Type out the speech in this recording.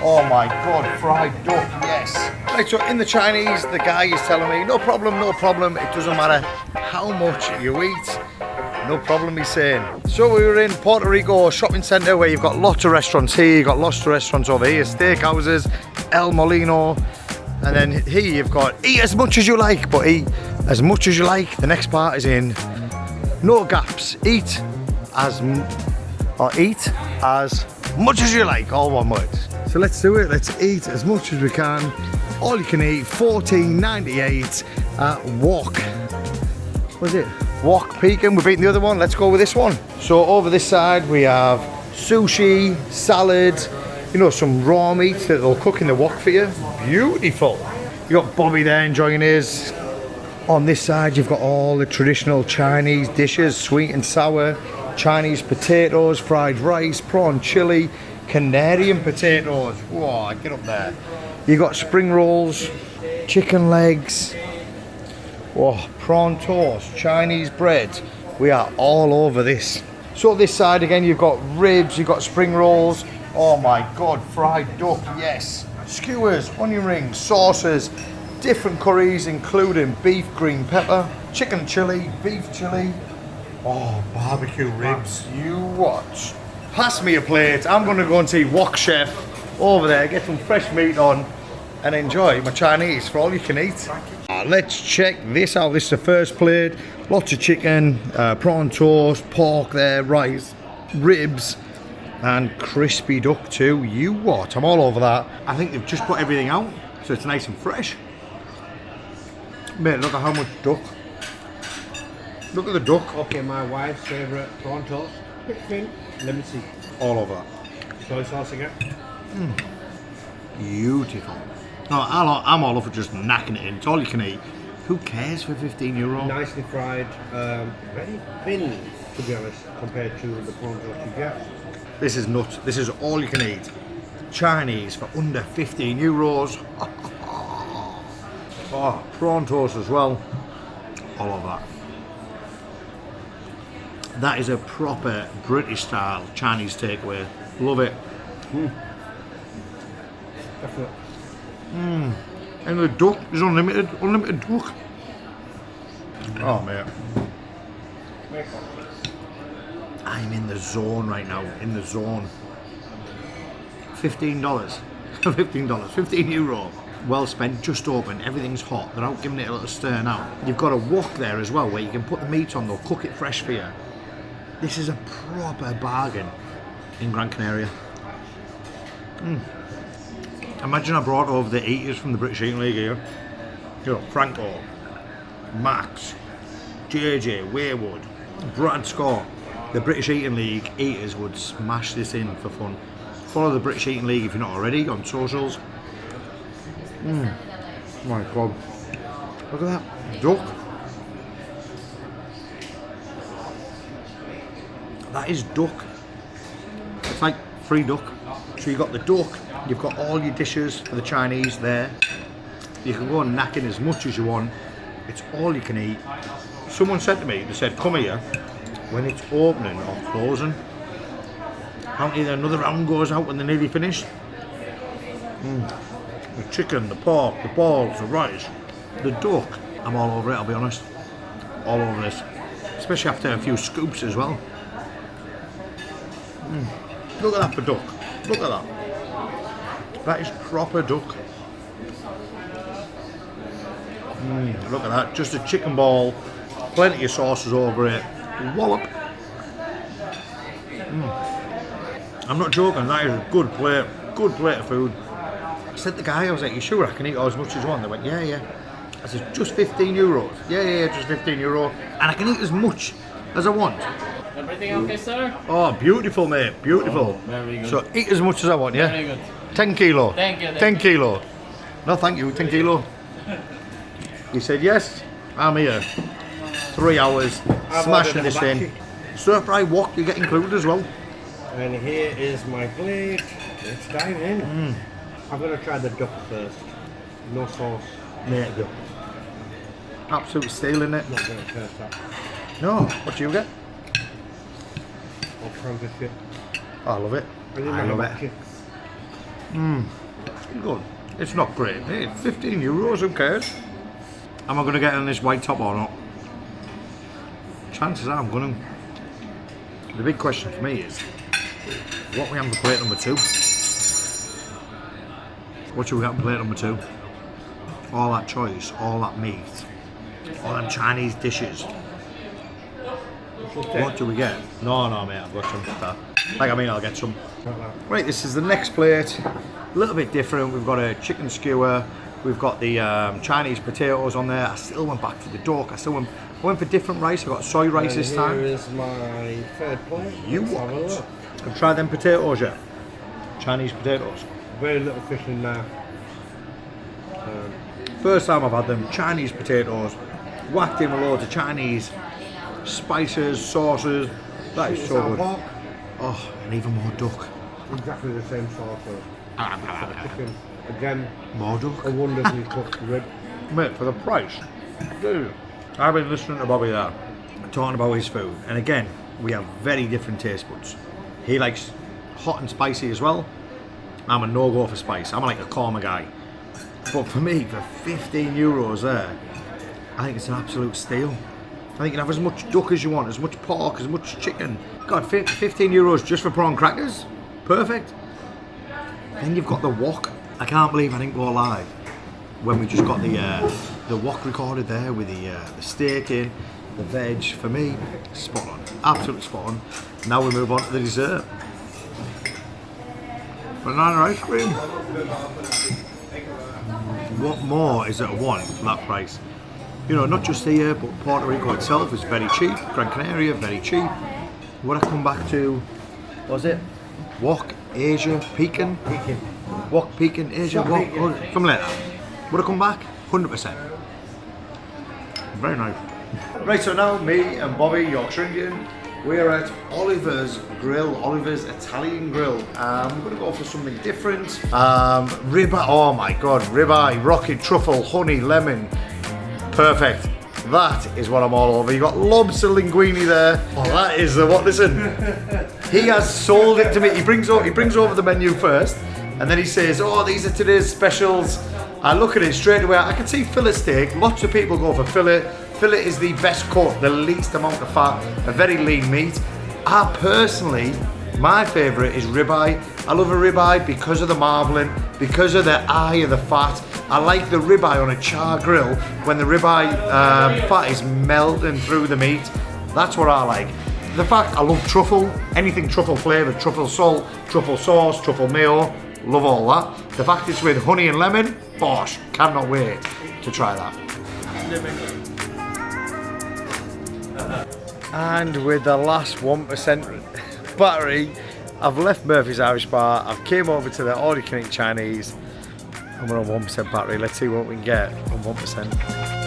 Oh my God, fried duck, yes. Right, so in the Chinese, the guy is telling me, no problem, it doesn't matter how much you eat. No problem, he's saying. So we were in Puerto Rico shopping centre where you've got lots of restaurants here, you've got lots of restaurants over here, steakhouses, El Molino, and then here you've got eat as much as you like, but eat as much as you like. The next part is in no gaps. Eat as much as you like, all one word. So let's do it, let's eat as much as we can. All you can eat, $14.98 at Wok. What's it? Wok Pekin, we've eaten the other one, let's go with this one. So over this side we have sushi, salad, you know, some raw meat that they'll cook in the wok for you. Beautiful. You got Bobby there enjoying his. On this side you've got all the traditional Chinese dishes, sweet and sour, Chinese potatoes, fried rice, prawn chili, Canarian potatoes. Whoa, get up there. You got spring rolls, chicken legs, oh, prawn toast, Chinese bread. We are all over this. So this side again, you've got ribs, you've got spring rolls. Oh my God, fried duck, yes. Skewers, onion rings, sauces, different curries including beef, green pepper, chicken chili, beef chili. Oh, barbecue ribs, you watch. Pass me a plate. I'm gonna go and see Wok Chef over there, get some fresh meat on and enjoy my Chinese for all you can eat. Let's check this out. This is the first plate. Lots of chicken, prawn toast, pork there, rice, ribs, and crispy duck too. You what? I'm all over that. I think they've just put everything out, so it's nice and fresh. Mate, look at how much duck. Look at the duck. Okay, my wife's favourite prawn toast. Bit thin. Let me see. All over that. Soy sauce again. Beautiful. No, I'm all over just knacking it in. It's all you can eat. Who cares for €15? Nicely fried. Very thin, to be honest, compared to the prawn toast you get. This is nuts. This is all you can eat. Chinese for under €15. Oh, prawn toast as well. All of that. That is a proper British style Chinese takeaway. Love it. Definitely. And the duck is unlimited duck. Oh mate. I'm in the zone right now, in the zone. $15. €15. Well spent, just open, everything's hot. They're out giving it a little stir now. You've got a wok there as well where you can put the meat on, they'll cook it fresh for you. This is a proper bargain in Gran Canaria. Imagine I brought over the eaters from the British Eating League here. You know, Franco, Max, JJ, Waywood, Brad Scott. The British Eating League eaters would smash this in for fun. Follow the British Eating League if you're not already on socials. My God. Look at that. Duck. That is duck. It's like free duck. So you've got the duck, you've got all your dishes for the Chinese there. You can go and knack in as much as you want. It's all you can eat. Someone said to me, they said, come here when it's opening or closing. Apparently another round goes out when they're nearly finished. The chicken, the pork, the balls, the rice, the duck. I'm all over it, I'll be honest. All over this. Especially after a few scoops as well. Look at that for duck. Look at that. That is proper duck. Look at that. Just a chicken ball. Plenty of sauces over it. Wallop. I'm not joking. That is a good plate. Good plate of food. I said to the guy, I was like, you sure I can eat as much as one? They went, yeah. I said, just €15. Yeah, just €15. And I can eat as much as I want. Everything okay, sir? Oh, beautiful, mate. Beautiful. Oh, very good. So eat as much as I want, yeah? Very good. 10 kilo. Thank you. 10 kilo. No, thank you. 10 kilo. He said, yes, I'm here. 3 hours, smashing this in. Stir-fry wok, you get included as well. And here is my plate. Let's dive in. I'm going to try the duck first. No sauce. Mate, absolute stealing it. Not going to taste that. No, what do you get? All kinds of shit. I love it. I love it. It's good. It's not great. Hey, 15 euros, who cares? Am I going to get on this white top or not? Chances are I'm going to. The big question for me is, what we have for plate number 2? What should we have for plate number 2? All that choice, all that meat, all them Chinese dishes. What do we get? No, mate, I've got some. I'll get some. Right, this is the next plate. A little bit different. We've got a chicken skewer. We've got the Chinese potatoes on there. I still went back to the duck. I went for different rice. I got soy rice this time. Here is my third plate. You Let's have a what? look. I've tried them potatoes yet. Chinese potatoes. Very little fish in there. First time I've had them. Chinese potatoes. Whacked in with loads of Chinese spices, sauces. That is so good. Pork, Oh, and even more duck. exactly the same sauce as chicken. Again, More duck. a wonderfully cooked rib. Mate, for the price, dude. I've been listening to Bobby there, talking about his food, and again, we have very different taste buds. He likes hot and spicy as well. I'm a no-go for spice. I'm like a korma guy. But for me, for 15 euros there, I think it's an absolute steal. I think you can have as much duck as you want, as much pork, as much chicken. God, 15 euros just for prawn crackers? Perfect. Then you've got the wok. I can't believe I didn't go live when we just got the wok recorded there with the steak in, the veg. For me, spot on, absolutely spot on. Now we move on to the dessert. Banana ice cream. What more is there to want for that price? You know, not just here, but Puerto Rico itself is very cheap. Gran Canaria, very cheap. What I come back to, what was it? Wok, Asia, Pekin. Wok, Pekin, Asia, Wok, something like that. Would I come back? 100%. Very nice. Right, so now me and Bobby, Yorkshire Indian, we're at Oliver's Grill, Oliver's Italian Grill. We're going to go for something different. Ribeye, oh my god, ribeye, rocket truffle, honey, lemon. Perfect. That is what I'm all over. You got lobster linguine there. Oh, that is the what? Listen, he has sold it to me. He brings over the menu first, and then he says, "Oh, these are today's specials." I look at it straight away. I can see fillet steak. Lots of people go for fillet. Fillet is the best cut, the least amount of fat, a very lean meat. I personally, my favourite is ribeye. I love a ribeye because of the marbling, because of the eye of the fat. I like the ribeye on a char grill when the ribeye fat is melting through the meat. That's what I like. The fact I love truffle, anything truffle flavoured, truffle salt, truffle sauce, truffle mayo, love all that. The fact it's with honey and lemon, bosh, cannot wait to try that. And with the last 1% battery, I've left Murphy's Irish Bar, I've came over to the all you can eat Chinese, and we're on 1% battery. Let's see what we can get on 1%.